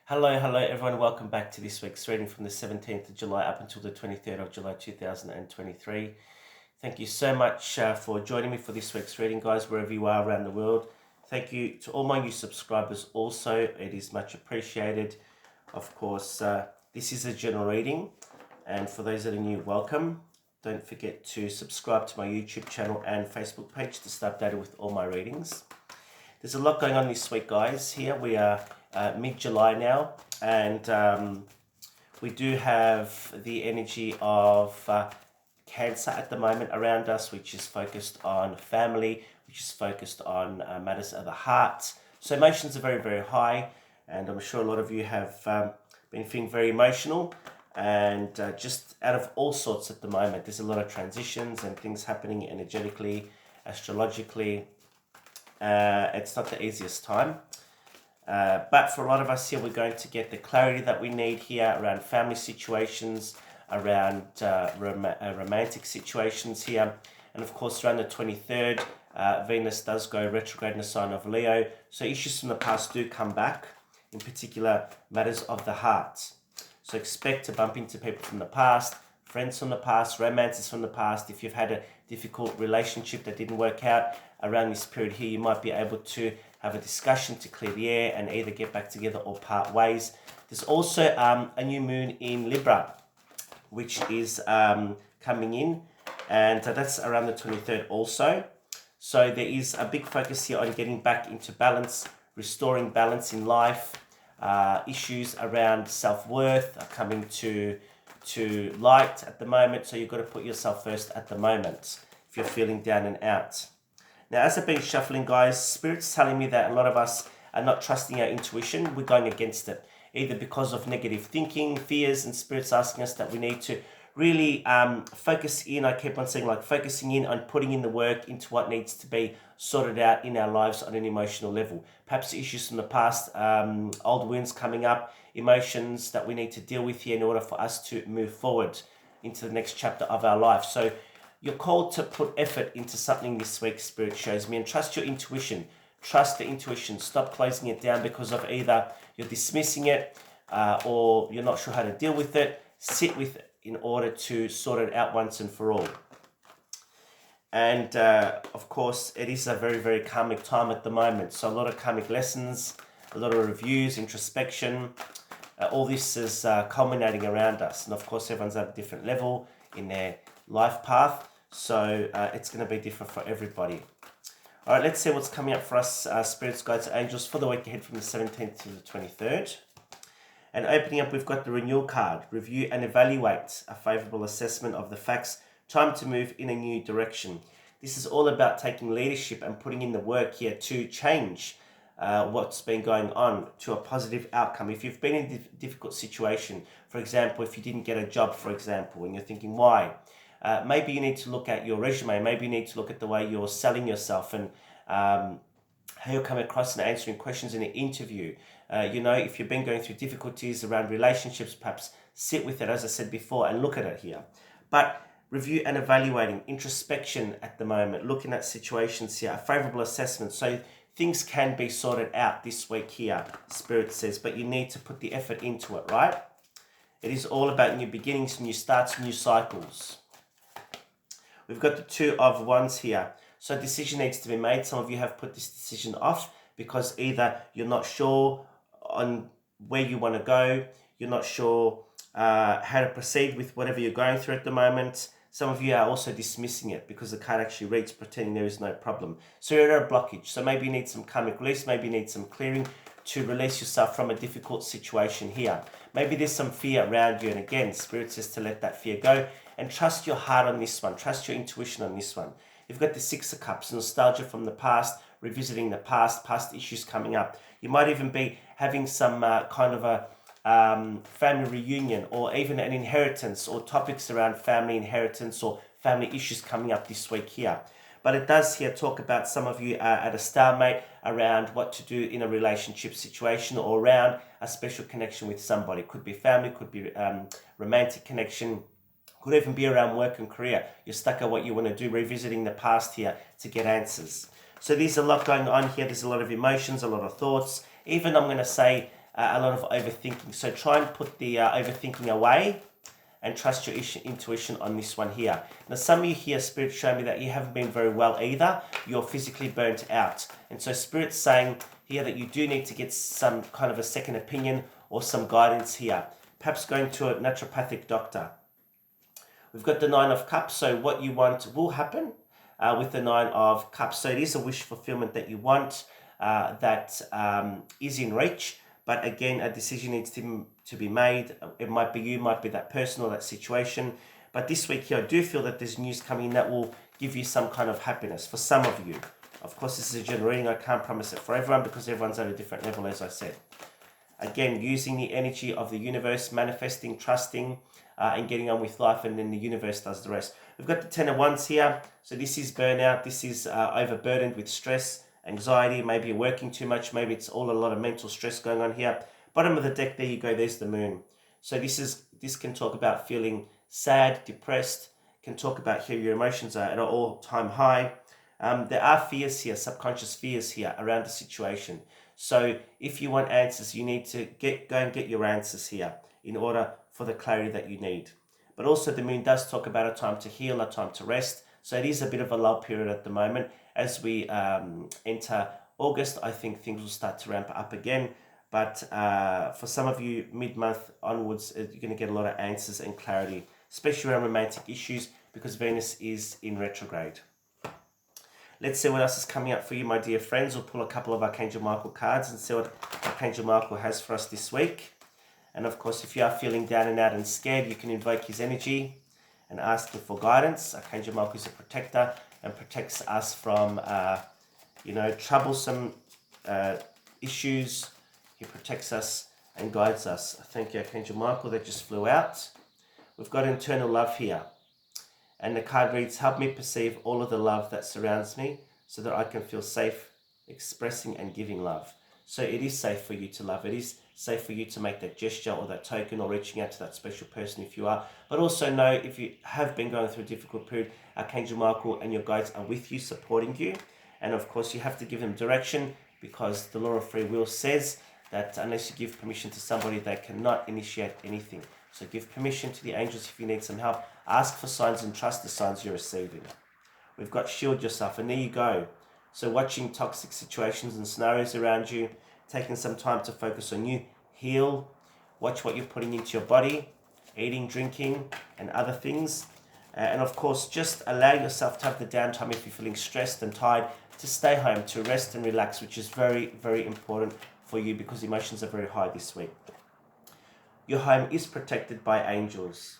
Hello everyone. Welcome back to this week's reading from the 17th of July up until the 23rd of July 2023. Thank you so much for joining me for this week's reading, guys, wherever you are around the world. Thank you to all my new subscribers also. It is much appreciated. Of course, this is a general reading, and for those that are new, welcome. Don't forget to subscribe to my YouTube channel and Facebook page to stay updated with all my readings. There's a lot going on this week, guys. Here we are mid-July now, and we do have the energy of Cancer at the moment around us, which is focused on family, which is focused on matters of the heart. So emotions are very, very high, and I'm sure a lot of you have been feeling very emotional and just out of all sorts at the moment. There's a lot of transitions and things happening energetically, astrologically. It's not the easiest time. But for a lot of us here, we're going to get the clarity that we need here around family situations, around romantic situations here. And of course, around the 23rd, Venus does go retrograde in the sign of Leo. So issues from the past do come back, in particular matters of the heart. So expect to bump into people from the past, friends from the past, romances from the past. If you've had a difficult relationship that didn't work out around this period here, you might be able to have a discussion to clear the air and either get back together or part ways. There's also a new moon in Libra, which is coming in, and that's around the 23rd also. So there is a big focus here on getting back into balance, restoring balance in life. Issues around self-worth are coming to light at the moment, so you've got to put yourself first at the moment if you're feeling down and out. Now, as I've been shuffling, guys, Spirit's telling me that a lot of us are not trusting our intuition. We're going against it, either because of negative thinking, fears, and Spirit's asking us that we need to really focus in. I keep on saying, like, focusing in on putting in the work into what needs to be sorted out in our lives on an emotional level. Perhaps issues from the past, old wounds coming up, emotions that we need to deal with here in order for us to move forward into the next chapter of our life. So you're called to put effort into something this week, Spirit shows me, and trust your intuition. Trust the intuition. Stop closing it down because of either you're dismissing it or you're not sure how to deal with it. Sit with it in order to sort it out once and for all. And of course, it is a very, very karmic time at the moment. So a lot of karmic lessons, a lot of reviews, introspection. All this is culminating around us. And of course, everyone's at a different level in their life path. So it's going to be different for everybody. All right, let's see what's coming up for us, spirits, guides, angels, for the week ahead from the 17th to the 23rd. And opening up, we've got the renewal card. Review and evaluate a favorable assessment of the facts. Time to move in a new direction. This is all about taking leadership and putting in the work here to change what's been going on to a positive outcome. If you've been in a difficult situation, for example, if you didn't get a job, for example, and you're thinking, why? Maybe you need to look at your resume. Maybe you need to look at the way you're selling yourself and how you come across and answering questions in an interview. If you've been going through difficulties around relationships, perhaps sit with it, as I said before, and look at it here. But review and evaluating, introspection at the moment, looking at situations here, a favorable assessment. So things can be sorted out this week here, Spirit says, but you need to put the effort into it, right? It is all about new beginnings, new starts, new cycles. We've got the Two of Wands here. So a decision needs to be made. Some of you have put this decision off because either you're not sure on where you want to go, you're not sure how to proceed with whatever you're going through at the moment. Some of you are also dismissing it because the card actually reads pretending there is no problem. So you're at a blockage. So maybe you need some karmic release, maybe you need some clearing to release yourself from a difficult situation here. Maybe there's some fear around you, and again, Spirit says to let that fear go and trust your heart on this one. Trust your intuition on this one. You've got the Six of Cups, nostalgia from the past, revisiting the past issues coming up. You might even be having some kind of a family reunion or even an inheritance or topics around family inheritance or family issues coming up this week here. But it does here talk about some of you are at a stalemate around what to do in a relationship situation or around a special connection with somebody. Could be family, could be romantic connection, could even be around work and career. You're stuck at what you want to do, revisiting the past here to get answers. So there's a lot going on here. There's a lot of emotions, a lot of thoughts. Even I'm going to say a lot of overthinking. So try and put the overthinking away and trust your intuition on this one here. Now, some of you here, Spirit show me that you haven't been very well either. You're physically burnt out. And so Spirit's saying here that you do need to get some kind of a second opinion or some guidance here. Perhaps going to a naturopathic doctor. We've got the Nine of Cups, so what you want will happen with the Nine of Cups. So it is a wish fulfillment that you want that is in reach. But again, a decision needs to be made. It might be you, might be that person or that situation. But this week here, I do feel that there's news coming that will give you some kind of happiness for some of you. Of course, this is a general reading. I can't promise it for everyone because everyone's at a different level, as I said. Again, using the energy of the universe, manifesting, trusting, and getting on with life, and then the universe does the rest. We've got the Ten of Wands here. So this is burnout. This is overburdened with stress, anxiety. Maybe you're working too much. Maybe it's all a lot of mental stress going on here. Bottom of the deck, there you go. There's the Moon. So this can talk about feeling sad, depressed. Can talk about here your emotions are at an all-time high. There are fears here, subconscious fears here around the situation. So if you want answers, you need to go and get your answers here in order for the clarity that you need. But also the Moon does talk about a time to heal, a time to rest. So it is a bit of a lull period at the moment. As we enter August, I think things will start to ramp up again. But for some of you, mid-month onwards, you're going to get a lot of answers and clarity, especially around romantic issues, because Venus is in retrograde. Let's see what else is coming up for you, my dear friends. We'll pull a couple of Archangel Michael cards and see what Archangel Michael has for us this week. And of course, if you are feeling down and out and scared, you can invoke his energy and ask him for guidance. Archangel Michael is a protector and protects us from, troublesome issues. He protects us and guides us. Thank you, Archangel Michael. That just flew out. We've got internal love here. And the card reads, help me perceive all of the love that surrounds me so that I can feel safe expressing and giving love. So it is safe for you to love. It is safe for you to make that gesture or that token or reaching out to that special person if you are. But also know if you have been going through a difficult period, Archangel Michael and your guides are with you, supporting you. And of course, you have to give them direction because the law of free will says that unless you give permission to somebody, they cannot initiate anything. So give permission to the angels if you need some help. Ask for signs and trust the signs you're receiving. We've got shield yourself, and there you go. So watching toxic situations and scenarios around you, taking some time to focus on you, heal, watch what you're putting into your body, eating, drinking, and other things. And of course, just allow yourself to have the downtime if you're feeling stressed and tired, to stay home, to rest and relax, which is very, very important for you because emotions are very high this week. Your home is protected by angels.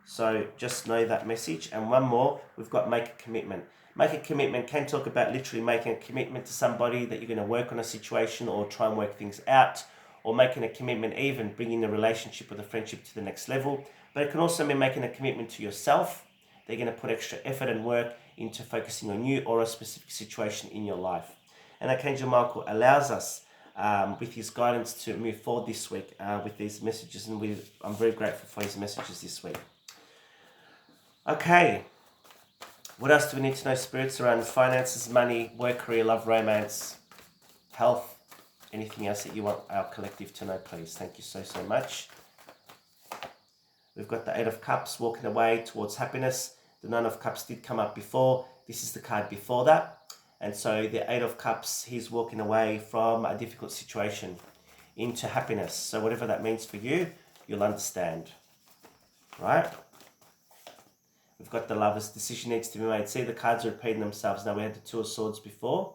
So just know that message. And one more, we've got make a commitment. Make a commitment can talk about literally making a commitment to somebody that you're going to work on a situation or try and work things out, or making a commitment, even bringing the relationship or the friendship to the next level. But it can also mean making a commitment to yourself. They're going to put extra effort and work into focusing on you or a specific situation in your life. And Archangel Michael allows us with his guidance to move forward this week with these messages, and I'm very grateful for his messages this week. Okay, what else do we need to know, spirits, around finances, money, work, career, love, romance, health, anything else that you want our collective to know, please? Thank you so much. We've got the Eight of Cups, walking away towards happiness. The Nine of Cups did come up before. This is the card before that. And so the Eight of Cups, he's walking away from a difficult situation into happiness. So whatever that means for you, you'll understand. Right? We've got the Lovers. Decision needs to be made. See, the cards are repeating themselves. Now we had the Two of Swords before.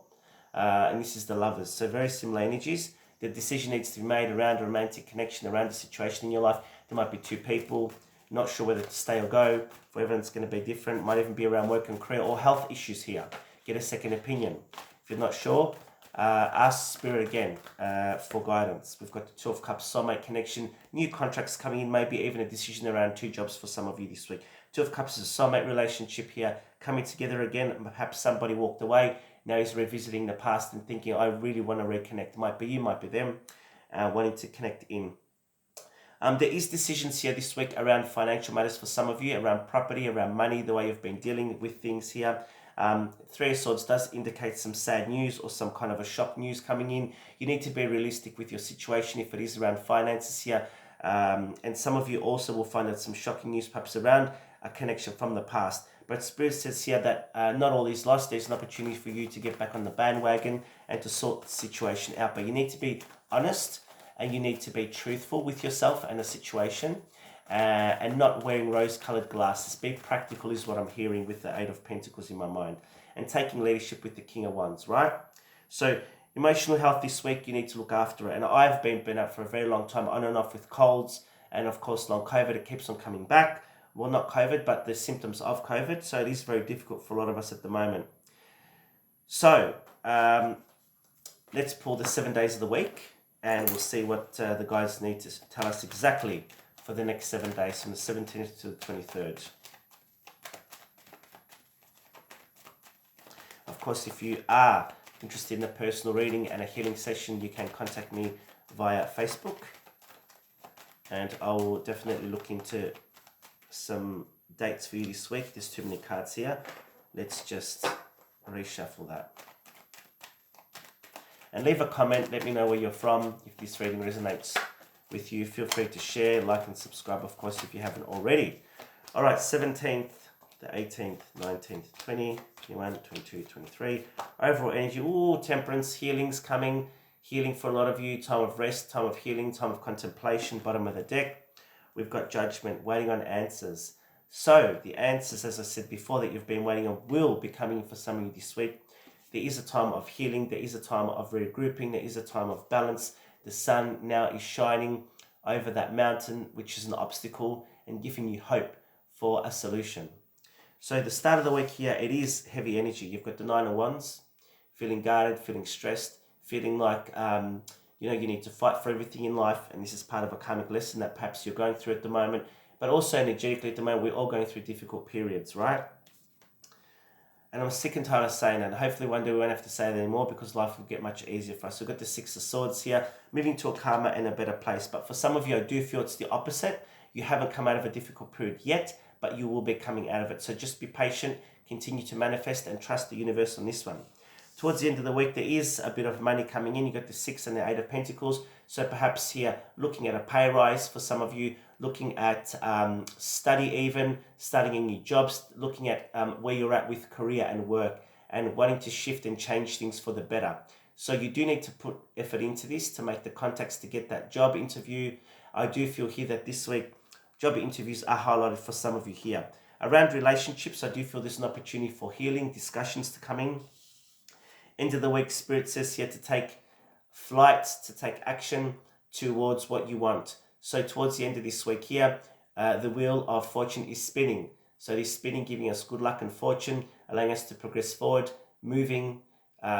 And this is the Lovers. So very similar energies. The decision needs to be made around a romantic connection, around a situation in your life. There might be two people, not sure whether to stay or go. For everyone, it's going to be different. Might even be around work and career or health issues here. Get a second opinion. If you're not sure, ask Spirit again for guidance. We've got the Two of Cups, soulmate connection, new contracts coming in, maybe even a decision around 2 jobs for some of you this week. Two of Cups is a soulmate relationship here, coming together again. Perhaps somebody walked away. Now he's revisiting the past and thinking, I really want to reconnect. Might be you, might be them, wanting to connect in. There is decisions here this week around financial matters for some of you, around property, around money, the way you've been dealing with things here. Three of Swords does indicate some sad news or some kind of a shock news coming in. You need to be realistic with your situation if it is around finances here. And some of you also will find that some shocking news perhaps around a connection from the past. But Spirit says here that not all is lost. There's an opportunity for you to get back on the bandwagon and to sort the situation out. But you need to be honest and you need to be truthful with yourself and the situation. And not wearing rose-colored glasses. Be practical is what I'm hearing with the Eight of Pentacles in my mind. And taking leadership with the King of Wands, right? So emotional health this week, you need to look after it. And I've been out for a very long time, on and off with colds. And of course, long COVID, it keeps on coming back. Well, not COVID, but the symptoms of COVID. So it is very difficult for a lot of us at the moment. So let's pull the 7 days of the week. And we'll see what the guys need to tell us exactly for the next 7 days, from the 17th to the 23rd. Of course, if you are interested in a personal reading and a healing session, you can contact me via Facebook. And I will definitely look into some dates for you this week. There's too many cards here. Let's just reshuffle that. And leave a comment. Let me know where you're from. If this reading resonates with you, feel free to share, like and subscribe, of course, if you haven't already. All right, 17th, the 18th, 19th, 20, 21, 22, 23. Overall energy, temperance, healing's coming. Healing for a lot of you, time of rest, time of healing, time of contemplation, bottom of the deck. We've got judgment, waiting on answers. So the answers, as I said before, that you've been waiting on will be coming for some of you this week. There is a time of healing. There is a time of regrouping. There is a time of balance. The sun now is shining over that mountain, which is an obstacle, and giving you hope for a solution. So the start of the week here, it is heavy energy. You've got the Nine of Wands, feeling guarded, feeling stressed, feeling like you need to fight for everything in life, and this is part of a karmic lesson that perhaps you're going through at the moment. But also energetically at the moment, we're all going through difficult periods, right? And I'm sick and tired of saying that. Hopefully one day we won't have to say that anymore, because life will get much easier for us. So we've got the Six of Swords here, moving to a calmer and a better place. But for some of you, I do feel it's the opposite. You haven't come out of a difficult period yet, but you will be coming out of it. So just be patient, continue to manifest, and trust the universe on this one. Towards the end of the week, there is a bit of money coming in. You've got the 6 and the 8 of Pentacles. So perhaps here, looking at a pay rise for some of you, looking at studying a new job, looking at where you're at with career and work, and wanting to shift and change things for the better. So you do need to put effort into this to make the contacts to get that job interview. I do feel here that this week, job interviews are highlighted for some of you here. Around relationships, I do feel there's an opportunity for healing, discussions to come in. End of the week, Spirit says here to take flight, to take action towards what you want. So towards the end of this week here, the wheel of fortune is spinning. So this spinning, giving us good luck and fortune, allowing us to progress forward, moving,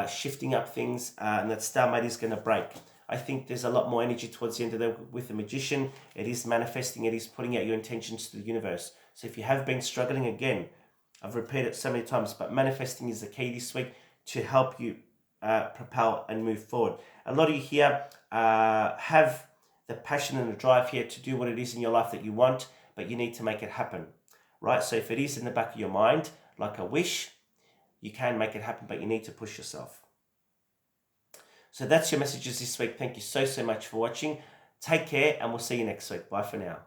shifting up things, and that stalemate is going to break. I think there's a lot more energy towards the end of the with the Magician. It is manifesting, it is putting out your intentions to the universe. So if you have been struggling, again, I've repeated it so many times, but manifesting is the key this week to help you propel and move forward. A lot of you here have the passion and the drive here to do what it is in your life that you want, but you need to make it happen, right? So if it is in the back of your mind, like a wish, you can make it happen, but you need to push yourself. So that's your messages this week. Thank you so much for watching. Take care, and we'll see you next week. Bye for now.